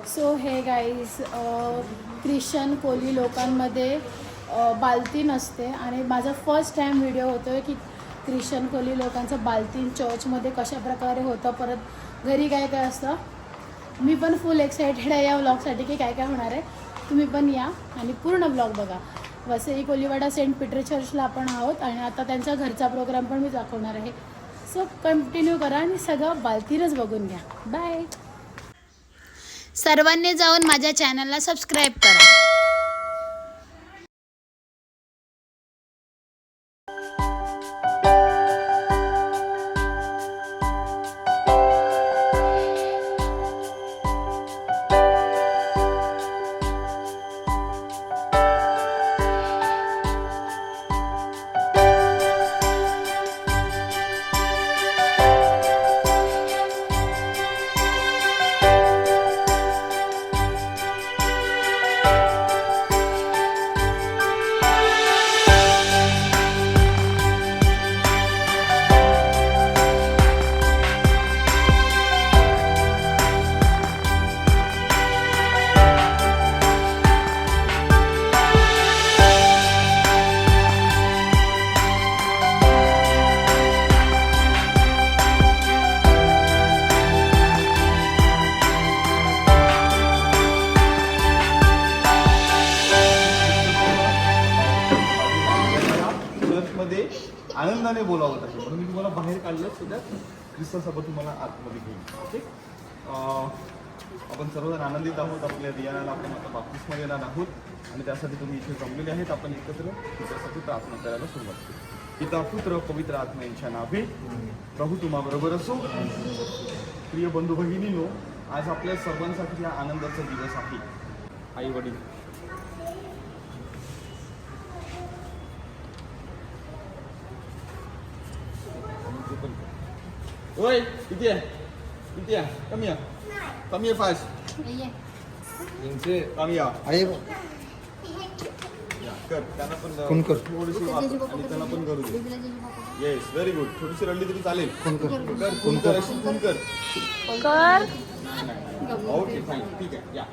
So हे guys Christian कोली लोकांमध्ये बालती नसते आणि माझा फर्स्ट टाईम व्हिडिओ होतो आहे की ख्रिश्चन कोली लोकांचं बालतीन चर्चमध्ये कशा प्रकारे होतं, परत घरी काय काय असतं. मी पण फुल एक्सायटेड आहे या व्लॉगसाठी की काय काय होणार आहे. तुम्ही पण या आणि पूर्ण व्लॉग बघा. वसई कोलीवाडा सेंट पीटर चर्चला आपण आहोत आणि आता त्यांचा घरचा प्रोग्राम पण मी दाखवणार आहे. सो कंटिन्यू करा आणि सगळं बालतीनच बघून घ्या. बाय. सर्वांनी जाऊन माझ्या चॅनलला सबस्क्राईब करा. आनंदाने बोलावत आहे म्हणून मी तुम्हाला बाहेर काढलं सध्या ख्रिस्तासोबत तुम्हाला आतमध्ये घेऊन. ओके, आपण सर्वजण आनंदित आहोत. आपल्या रियानाला आपण आता बाप्तिस्मा देणार आहोत आणि त्यासाठी तुम्ही इथे जमलेले आहेत. आपण एकत्र त्यासाठी प्रार्थना करायला सुरुवात करू. पिता पुत्र पवित्र आत्मा यांच्या नावे. प्रभू तुम्हाबरोबर असो. प्रिय बंधू भगिनींनो, आज आपल्या सर्वांसाठी हा आनंदाचा दिवस आहे. आई वडील ओय किती आहे कमी आहे फास्ट यांचे कमी आहे कर त्यांना पण थोडीशी आणि त्यांना पण करू दे. Yes, very good. थोडीशी रडली तरी चालेल. फोन कर ओके फाईन, ठीक आहे. या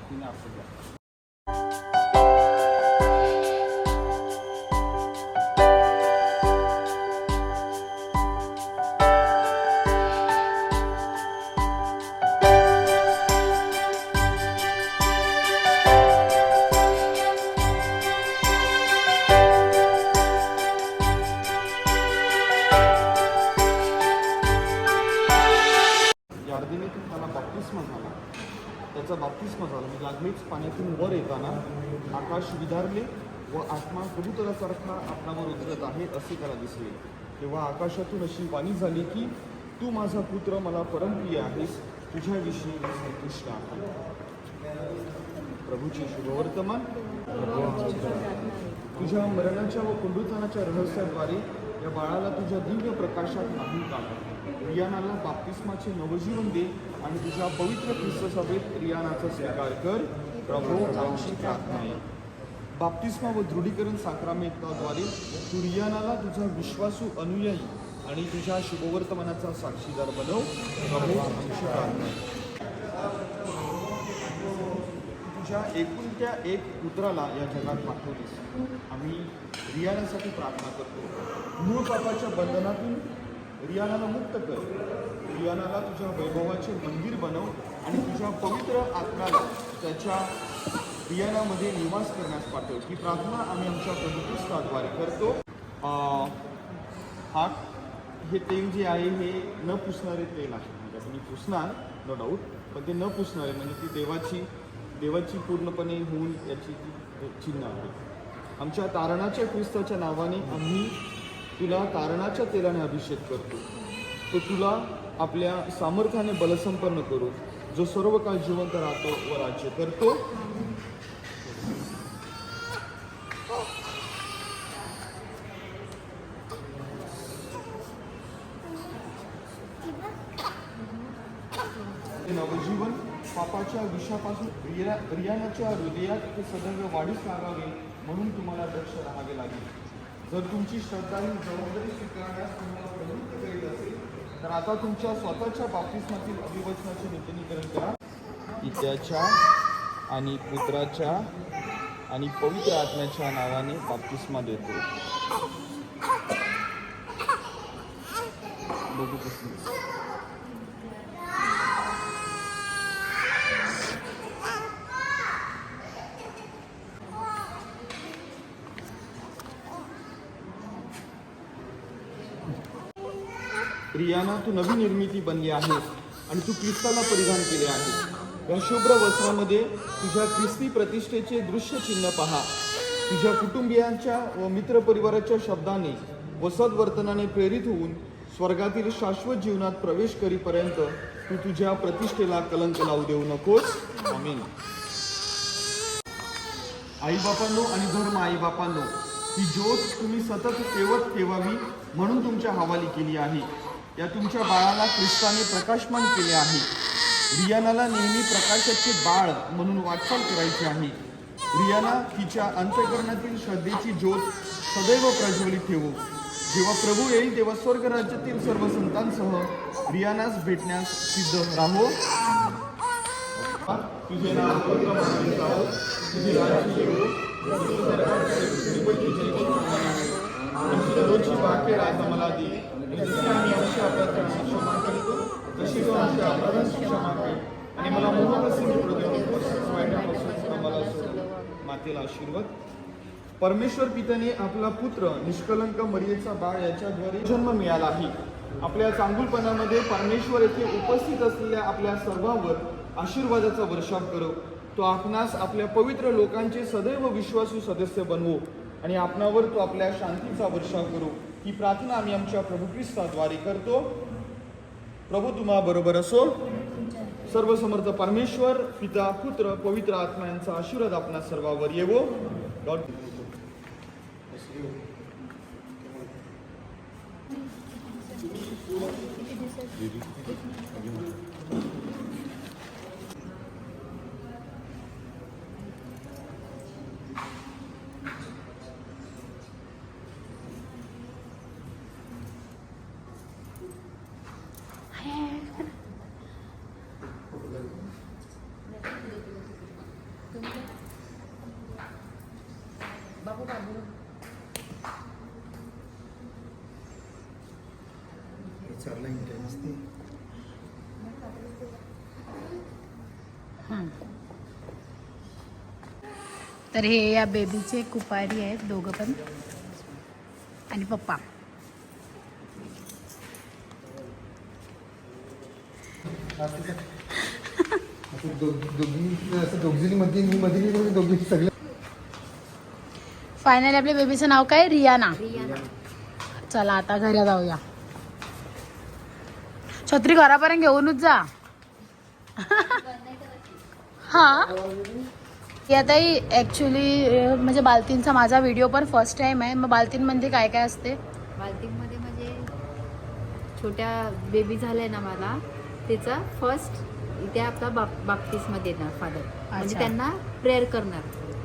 त्याचा बाप्तिस्मा झाला. म्हणजे अगदीच पाण्यातून वर येताना आकाश विदारले व आत्मा कबुतरासारखा आपणावर उतरत आहे असे त्याला दिसले. तेव्हा आकाशातून अशी वाणी झाली की तू माझा पुत्र मला परमप्रिय आहेस, तुझ्याविषयी मी संतुष्ट आहे. प्रभूचे शुभवर्तमान. तुझ्या मरणाच्या व पुनरुत्थानाच्या रहस्याद्वारे या बाळाला तुझ्या दिव्य प्रकाशात नाही काढ. रियानाला बाप्तिस्माचे नवजीवन दे आणि तुझ्या पवित्र ख्रिस्त सभेत रियानाचा स्वीकार कर. प्रभू आमची प्रार्थना आहे. बाप्तिस्मा व दृढीकरण साक्रामेंताद्वारे तू रियानाला तुझा विश्वासू अनुयायी आणि तुझ्या शुभवर्तमानाचा साक्षीदार बनव. प्रभू आमची प्रार्थना आहे. तुझ्या एकुलत्या एक पुत्राला या जगात पाठवतेस. आम्ही रियानासाठी प्रार्थना करतो. मूळ पापाच्या बंधनातून रियानाला मुक्त कर. रियानाला तुझ्या वैभवाचे मंदिर बनव आणि तुझ्या पवित्र आत्म्याला त्याच्या रियानामध्ये निवास करण्यास पाठव. ही प्रार्थना आम्ही आमच्या प्रभू ख्रिस्ताद्वारे करतो. हे तेल जे आहे हे न पुसणारे तेल आहे. म्हणजे तुम्ही पुसणार नो डाऊट, पण ते न पुसणारे म्हणजे ती देवाची पूर्णपणे होऊन याची ती चिन्ह आहे. आमच्या तारणाच्या ख्रिस्ताच्या नावाने आम्ही तुला तारणाच्या तेलाने अभिषेक करतो. तो तुला आपल्या सामर्थ्याने बलसंपन्न करू, जो सर्व काळ जिवंत राहतो व राज्य करतो. नवजीवन पापाच्या विषापासून रियानाच्या हृदयात ते सदैव वाढीस लागावे म्हणून तुम्हाला दक्ष राहावे लागेल. जर तुमची श्रद्धा ही जबाबदारी स्वीकारण्यास तुम्हाला प्रवृत्त करीत असेल तर आता तुमच्या स्वतःच्या बाप्तिस्मातील अभिवचनाचे नूतनीकरण करा की त्याच्या आणि पुत्राच्या आणि पवित्र आत्म्याच्या नावाने बाप्तिस्मा देतो. बघू कसं. रियाना, तू नवी निर्मिती बनली आहेस आणि तू ख्रिस्ताला परिधान केले आहे. या शुभ्र वस्त्रामध्ये तुझ्या ख्रिस्ती प्रतिष्ठेचे दृश्य चिन्ह पहा. तुझ्या कुटुंबियांच्या व मित्रपरिवाराच्या शब्दाने व सद्वर्तनाने प्रेरित होऊन स्वर्गातील शाश्वत जीवनात प्रवेश करीपर्यंत तू तुझ्या प्रतिष्ठेला कलंक लावू देऊ नकोस. आमीन. आईबापांनो आणि धर्म आईबापांनो, ही ज्योत तुम्ही सतत तेवत ठेवावी म्हणून तुमच्या हवाली केली आहे. या तुमच्या बाळाला ख्रिस्ताने प्रकाशमान केले आहे. रियानाला नेहमी प्रकाशाचे बाळ म्हणून वाटचाल करायची आहे. रियाना, तिच्या अंतःकरणातील श्रद्धेची ज्योत सदैव प्रज्वलित ठेवू. जेव्हा प्रभू येईल तेव्हा स्वर्ग राज्यातील सर्व संतांसह रियानास भेटण्यास सिद्ध राहो. तुझे नाव तुझे राज्य येवो, दररोजची भाकर आज आम्हाला दे. जसे आम्ही आमच्या अपराधांची क्षमा करतो तशी तू आमच्या अपराधांची क्षमा कर आणि मला मोहप्रसंगी पडू देऊ नकोस, वाईटापासून आम्हाला सोड. मातेला आशीर्वाद. परमेश्वर पित्याने आपला पुत्र निष्कलंक मरियेचा बाळ याच्याद्वारे जन्म मिळाला आहे. आपल्या चांगुलपणामध्ये परमेश्वर येथे उपस्थित असलेल्या आपल्या सर्वांवर आशीर्वादाचा वर्षाव करो. तो आपणास आपल्या पवित्र लोकांचे सदैव विश्वासू सदस्य बनवो आणि आपणावर तो आपल्या शांतीचा वर्षाव करो. ही प्रार्थना आम्ही आमच्या प्रभू ख्रिस्ताद्वारे करतो. प्रभू तुम्हा बरोबर असो. सर्व समर्थ परमेश्वर पिता पुत्र पवित्र आत्मा यांचा आशीर्वाद आपणा सर्वांवर येवो. गॉड. तर हे या बेबीचे कुपारी आहेत दोघं पण आणि पप्पा. फायनली आपल्या बेबीचं नाव काय? रियाना. चला आता घरी जाऊया. छत्री घरापर्यंत घेऊनच जा. हा याताई ॲक्च्युली म्हणजे बाल्टींचा माझा व्हिडिओ पण फर्स्ट टाइम आहे. मग बाल्टींमध्ये काय काय असते? बाल्टीमध्ये म्हणजे छोट्या बेबी झालाय ना मला, त्याचा फर्स्ट इथे आपला बाप्तिस्मा देणार फादर, म्हणजे त्यांना प्रेयर करणार.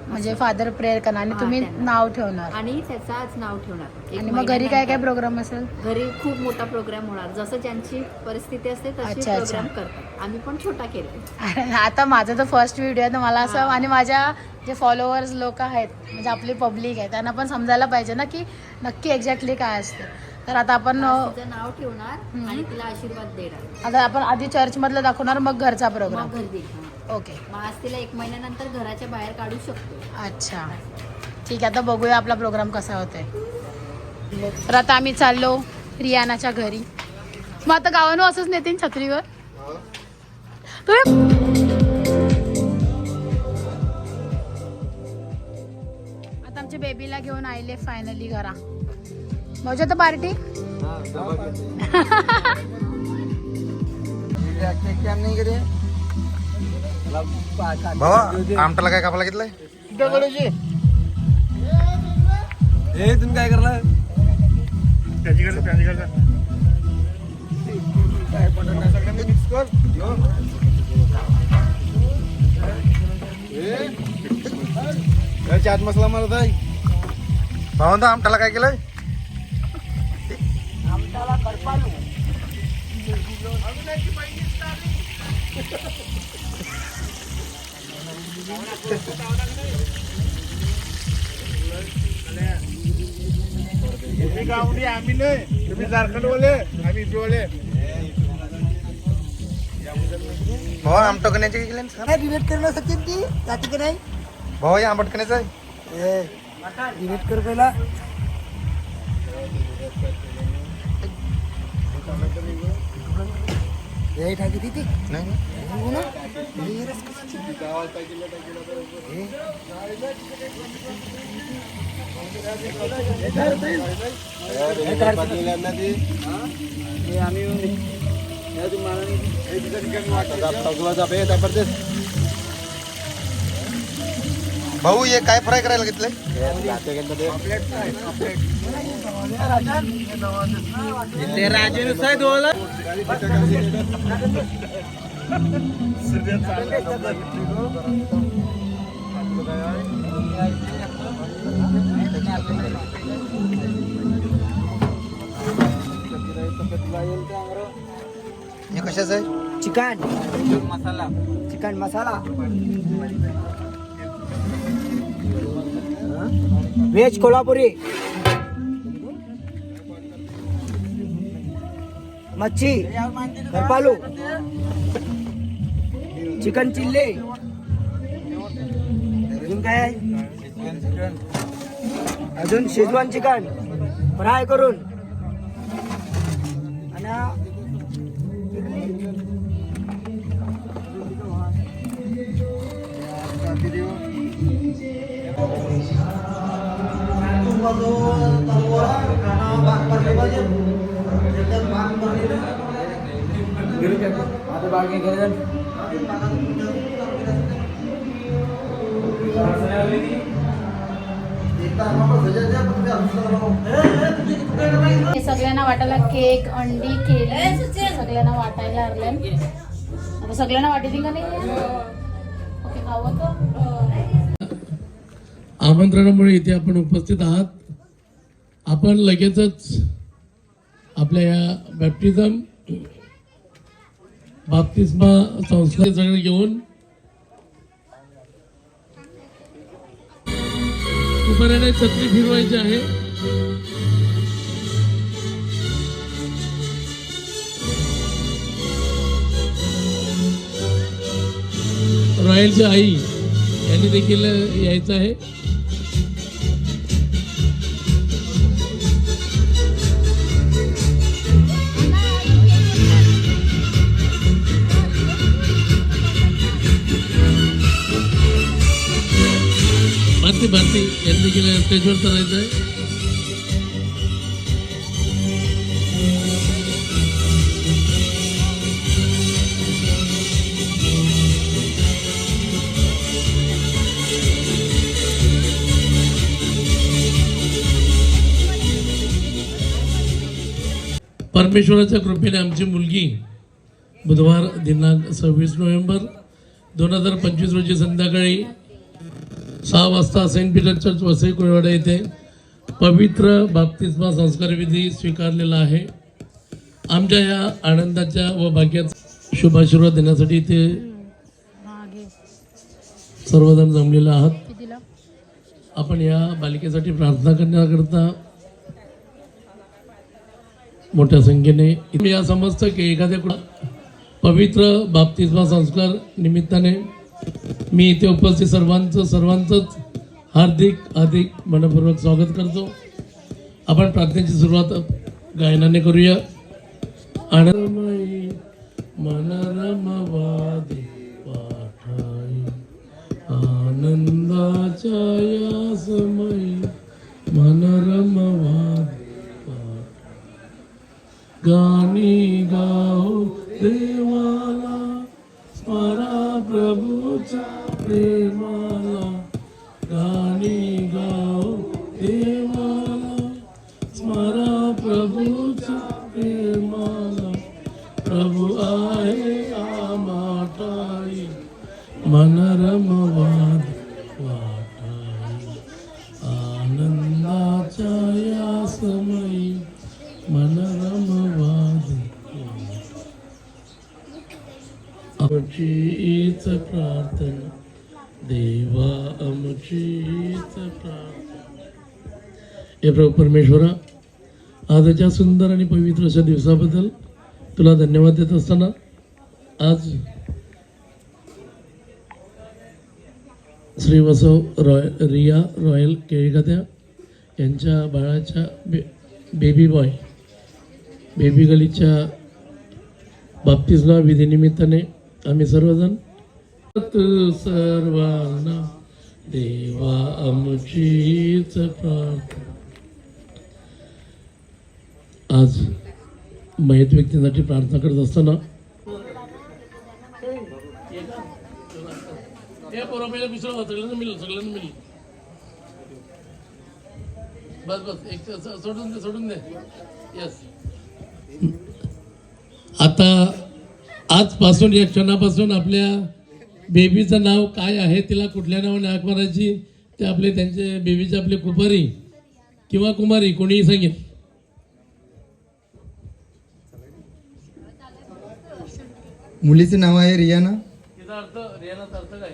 म्हणजे फादर प्रेयर करणार आणि तुम्ही नाव ठेवणार आणि त्याचाच नाव ठेवणार. आणि मग घरी काय काय प्रोग्राम असेल? घरी खूप मोठा प्रोग्राम होणार. जसं ज्यांची परिस्थिती असते तशी प्रोग्राम करतात. आम्ही पण छोटा केला. आता माझा तर फर्स्ट व्हिडिओ आहे तर मला असं, आणि माझ्या जे फॉलोअर्स लोक आहेत म्हणजे आपली पब्लिक आहे त्यांना पण समजायला पाहिजे ना की नक्की एक्झॅक्टली काय असते. तर आता आपण तिचं नाव ठेवणार आणि तिला आशीर्वाद देणार. आता आपण आधी चर्च मधलं दाखवणार मग घरचा प्रोग्राम. मग घरी ओके. मग आज तिला 1 महिन्यानंतर घराच्या बाहेर काढू शकतो. अच्छा ठीक आहे. आता बघूया आपला प्रोग्राम कसा होतोय. तर आता आम्ही चाललो रियानाच्या घरी. मग आता गावानं असंच नेते छत्रीवर आता आमच्या बेबीला घेऊन आले फायनली घरा. मजा तर पार्टी. भावा आमटाला काय कापायला घेतलंय? ए तुम्ही काय करला? चाट मसाला मारत आहे भावंदा. आमटाला काय केलंय? आमटाला करपालू. तुम्ही गावडी आम्ही नाही, तुम्ही झारखंड बोले आम्ही बोले भाऊ आमटकण्याचे डिबेट करणं सचिन ती जाती की नाही भाऊ हे आंबटकण्याचं आहे. डिबेट कर पहिला हे ठाकी ती नाही हो ना हे रस कशाची? भाऊ हे काय फ्राय करायला घेतलंय हे कशाचं आहे चिकन चिकन मसाला व्हेज कोल्हापुरी मच्छी घरपालू चिकन चिल्ली अजून काय आहे अजून शेजवान चिकन फ्राय करून आणि हे सगळ्यांना वाटायला केक अंडी केली सगळ्यांना वाटायला लागले आता सगळ्यांना वाटेल का नाही ओके खावं तर आमंत्रणामुळे इथे आपण उपस्थित आहात. आपण लगेचच आपल्या या बॅप्टिझम बाप्तिस्मा संस्कार सगळे घेऊन उभारण्याने छत्री फिरवायची आहे. रॉयलची आई यांनी देखील यायचं आहे. भारती यांनी देखील स्टेजवर करायचं आहे. परमेश्वराच्या कृपेने आमची मुलगी बुधवार दिनांक 26 नोव्हेंबर 2025 रोजी संध्याकाळी 6 वाजता सेंट पीटर चर्च वसई कुळवाडा येथे पवित्र बाप्तिस्मा संस्कार विधी स्वीकारलेला आहे. आमच्या या आनंदाच्या व भाग्याचा शुभाशीर्वाद देण्यासाठी इथे सर्वजण जमलेले आहात. आपण या बालिकेसाठी प्रार्थना करण्याकरता मोठ्या संख्येने या समजतं की एखाद्या पवित्र बाप्तिस्मा संस्कार निमित्ताने मी इथे उपस्थित सर्वांचंच हार्दिक मनपूर्वक स्वागत करतो. आपण प्रार्थनेची सुरुवात गायनाने करूया. आनंदमयी मनरमवादी पाठाई आनंदाच्या या समयी मनरमवादी गाणी गाओ देवाला स्मरा प्रभूच्या प्रेमाला गाणी गाओ देवाला स्मरा प्रभूच्या प्रेमाला प्रभू आहे आमाठाई मनरमवाद वाटाई आनंदाच्या या समयी मनरमवाद हीच प्रार्थना देवा आमचीच प्रार्थना. हे प्रभू परमेश्वरा, आजच्या सुंदर आणि पवित्र अशा दिवसाबद्दल तुला धन्यवाद देत असताना आज श्री वसव रिया रॉयल केळगात्या यांच्या बाळाच्या बेबी गर्लच्या बाप्तिस्मा विधीनिमित्ताने आम्ही सर्वजण सर्वांना देवा आमचीच प्रार्थना. आज मयत व्यक्तींसाठी प्रार्थना करत असताना सगळ्यांना मिळेल. बस एक सोडून दे. यस, आता आजपासून या क्षणापासून आपल्या बेबीचं नाव काय आहे, तिला कुठल्या नावाने हाक मारायची ते आपले त्यांचे बेबीचे आपले कुपारी किंवा कुमारी कोणीही सांगेल. मुलीचे नाव आहे रियाना. तिचा अर्थ रियानाचा अर्थ काय?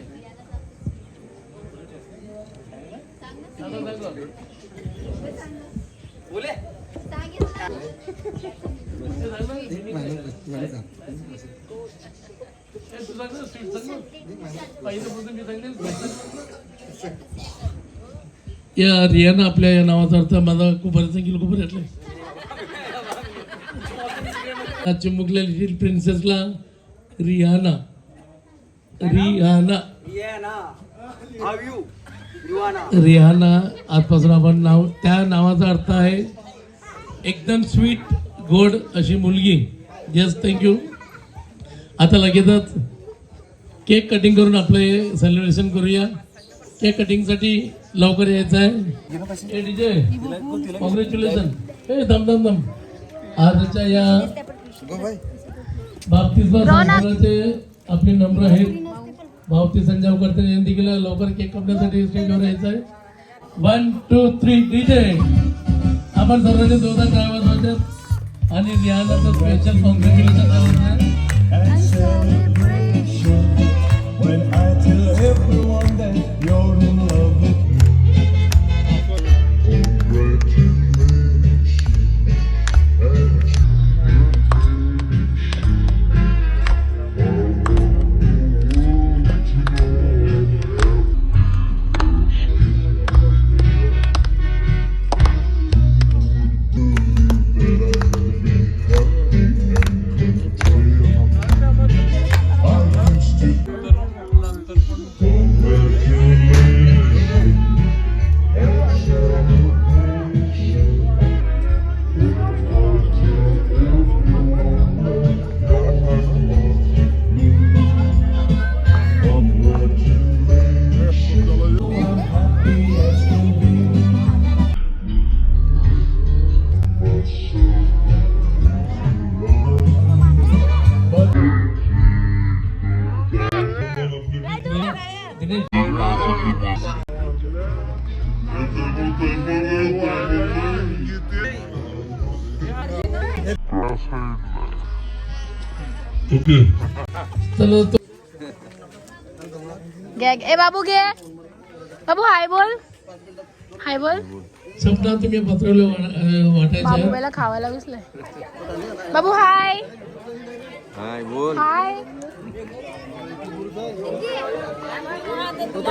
या रियाना आपल्या या नावाचा अर्थ माझा कुपारी सांगेल. Kupari चिमुकल्या little प्रिन्सेसला Rihanna. आजपासून आपण नाव, त्या नावाचा अर्थ आहे एकदम स्वीट गोड अशी मुलगी. Yes, thank you. आता लगेचच केक कटिंग करून आपलं हे सेलिब्रेशन करूया. केक कटिंगसाठी लवकर यायचं आहे. DJ congratulation. दम आजच्या या बाप्तिस्मा समारंभाचे आपले नम्र आहेत भावती संजाव करते यांनी केला. लवकर केक कापण्यासाठी स्टेजवर यायचं आहे. 1 2 3 डीजे. आपण सर्वांचे जोरदार टाळ्या वाजवायच्यात आणि रियानाचं स्पेशल कॉंग्रॅच्युलेशन करायचं. ओके, चलो तो ए बाबू घे. बाबू हाय बोल. हाय बोल. सपना तुम्ही पत्रवले वाटायचं. बाबू पहिला खावायला बसलाय. बाबू हाय. हाय बोल. हाय.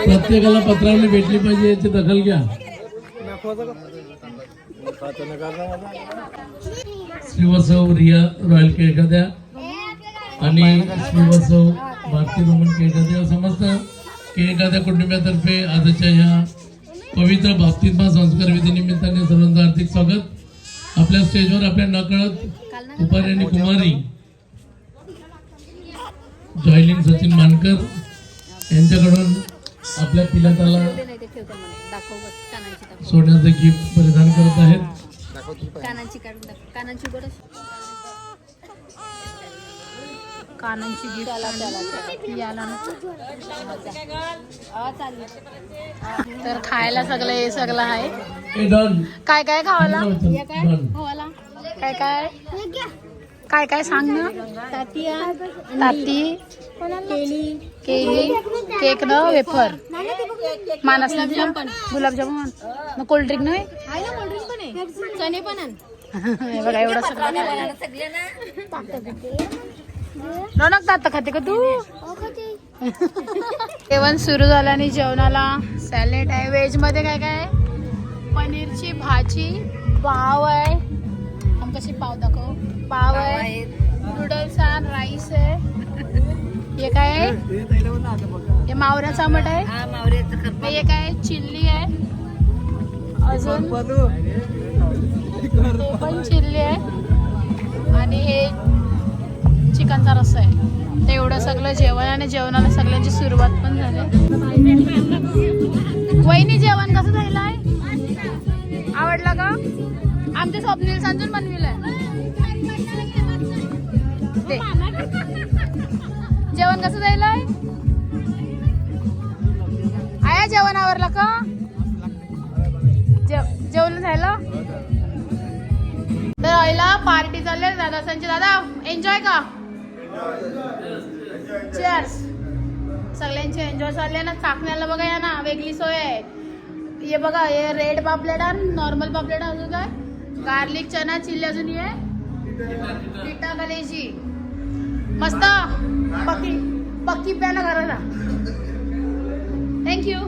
प्रत्येकाला पत्रावली भेटली पाहिजे याची दखल घ्या. श्रीवत्सव रिया रॉयल केळगात्या आणि श्रीवत्सव भारतीय रोमन केळगात्या समस्त केळगात्या कुटुंबातर्फे आजच्या ह्या पवित्र बाप्तिस्मा संस्कार विधीनिमित्ताने सर्वांचं हार्दिक स्वागत. आपल्या स्टेजवर आपल्या नकळत कुपारी आणि कुमारी जॉयलिन सचिन मानकर यांच्याकडून आपल्या पिलाताला सोन्याचं गिफ्ट परिधान करत आहेत. कानांची काढून दाखव. कानांची गोड कानांची गिफ्ट याला तर खायला सगळं हे सगळं आहे. हे डन. काय काय खावाला डन. काय काय काय काय सांग ना. ताती केली केक न वेफर मानस गुलाबजामुन मग कोल्ड्रिंक नाही आहे ना कोल्ड्रिंक पण आहे चणे पण आण हे बघा एवढं सगळं रौनक आता खाते का तू जेवण सुरू झालं आणि जेवणाला सॅलेड आहे. व्हेज मध्ये काय काय आहे? पनीरची भाजी, पाव आहे. हम कशी पाव दाखव. पाव आहे, नूडल्स आणि राईस आहे. हे काय आहे? हे मावऱ्याचा आंबट आहे. हे काय? चिल्ली आहे. अजून हे पण चिल्ली आहे आणि हे चिकनचा रस्सा आहे. ते एवढं सगळं जेवण आणि जेवणाला सगळ्यांची सुरुवात पण झाली. वहिनी जेवण कसं झालं आहे? आवडला का? आमच्या स्वप्नील सांजून बनविलंय ते. जेवण कसं झालं आहे? आया जेवण आवडलं का? जेवण झालं तर आईला पार्टी चालले दादा संजय. दादा एन्जॉय का? चीअर्स. सगळ्यांचे एन्जॉय चालले ना. चाकण्याला बघा या ना वेगळी सोय आहे. हे बघा हे रेड पापलेट आणि नॉर्मल पापलेट. अजून काय गार्लिक चना चिल्ली. अजून हे पिठा कलेजी मस्त पक्की पक्की प्याला घराला. थँक्यू.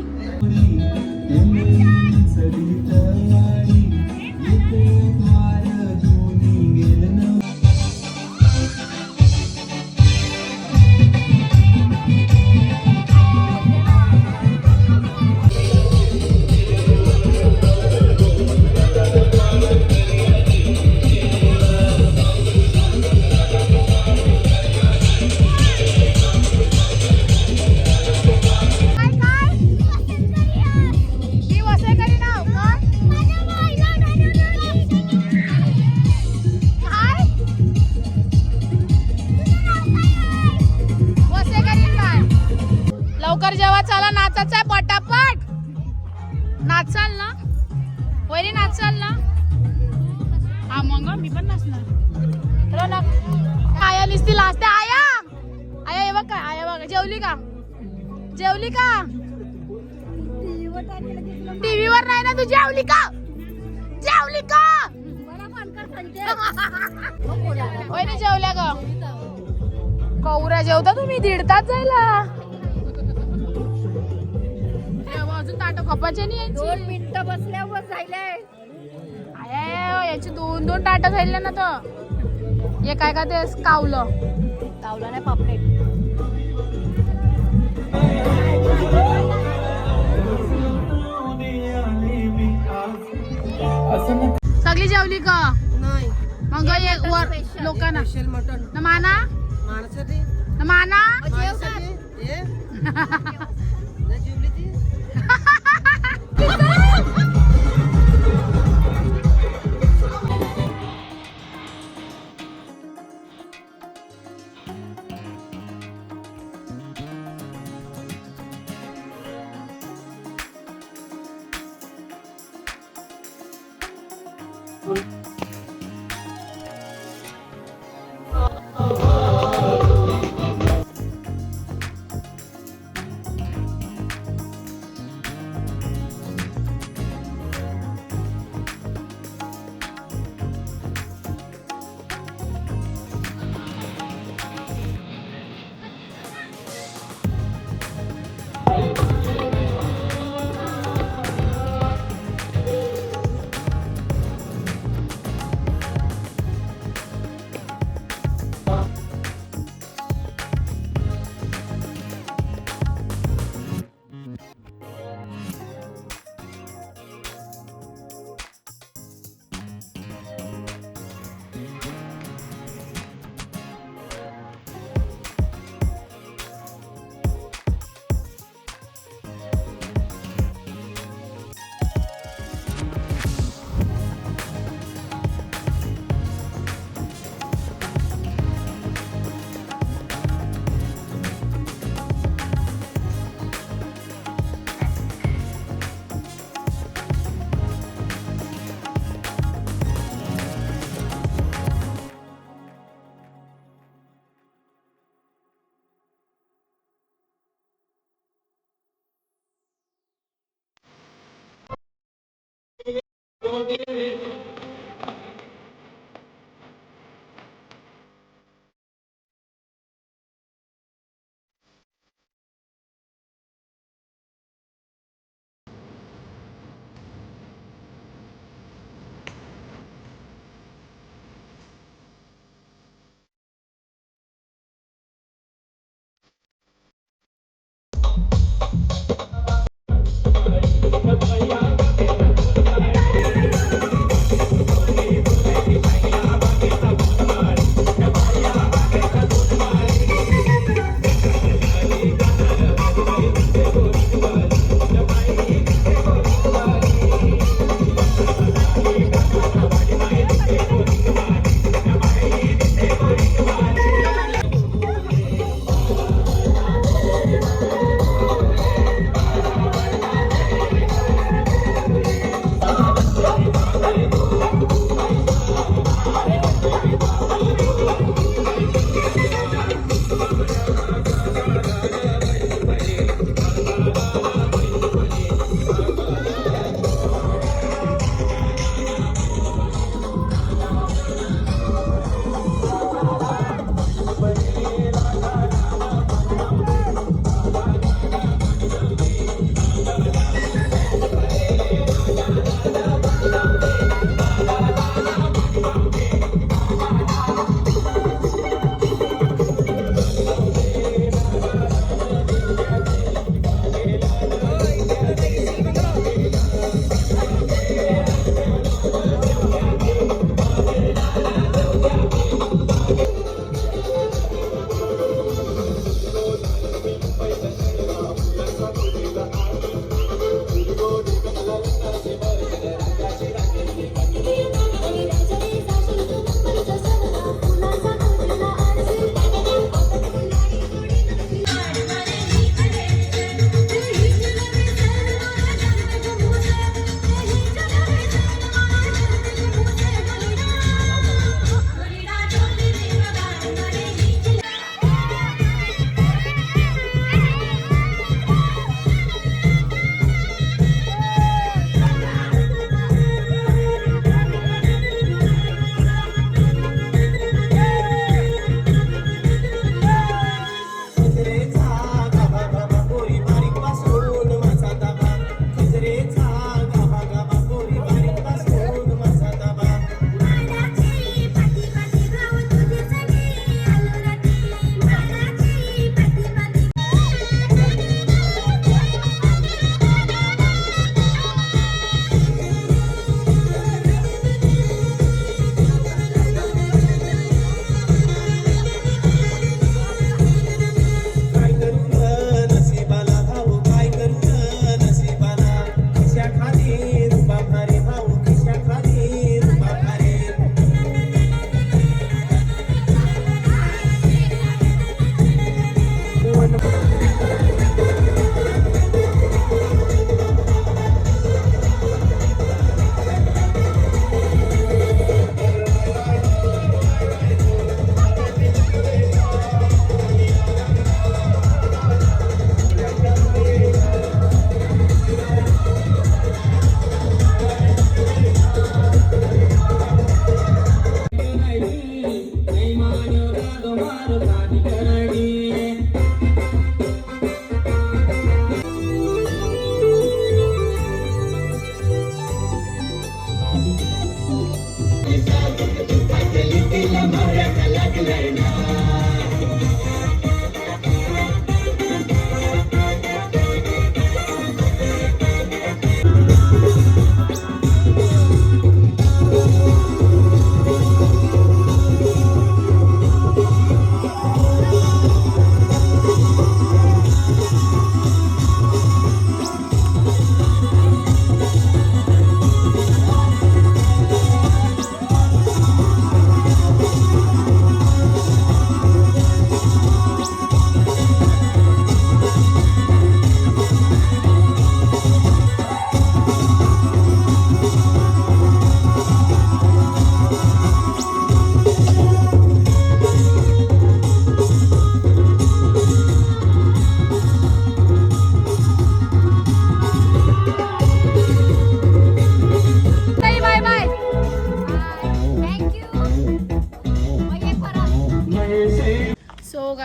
लवकर जेव्हा चला नाचायचं आहे पटापट. नाचाल ना वहिनी? नाचाल ना? हा मग मी पण नाचणार. रौनक आया निसती लाजते. आया आया हे बघ काय. आया बघा जेवली का? जेवली का? टीव्हीवर नाही ना तू. जेवली का? जेवली का? वहिनी जेवल्या का? कौऱ्या जेवता तुम्ही? दीड तास जायला. अजून ताट खपायचे नाही. 2 मिनिटं बसल्यावर जायलंय. याची 2 ताट झाले ना. तर हे काय का ते कावलं तावला नाही पापलेट. सगळी जेवली का? नाही मग एक वर लोकांना न माना न माना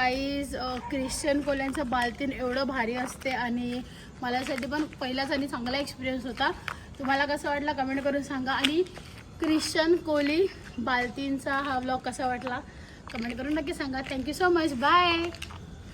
गाईज ख्रिश्चन कोल्यांचं बालतीन एवढं भारी असते आणि मलासाठी पण पहिलाच आणि चांगला एक्सपिरियन्स होता. तुम्हाला कसं वाटला कमेंट करून सांगा. आणि ख्रिश्चन कोली बालतींचा हा व्लॉग कसा वाटला कमेंट करून नक्की सांगा. Thank you so much. बाय.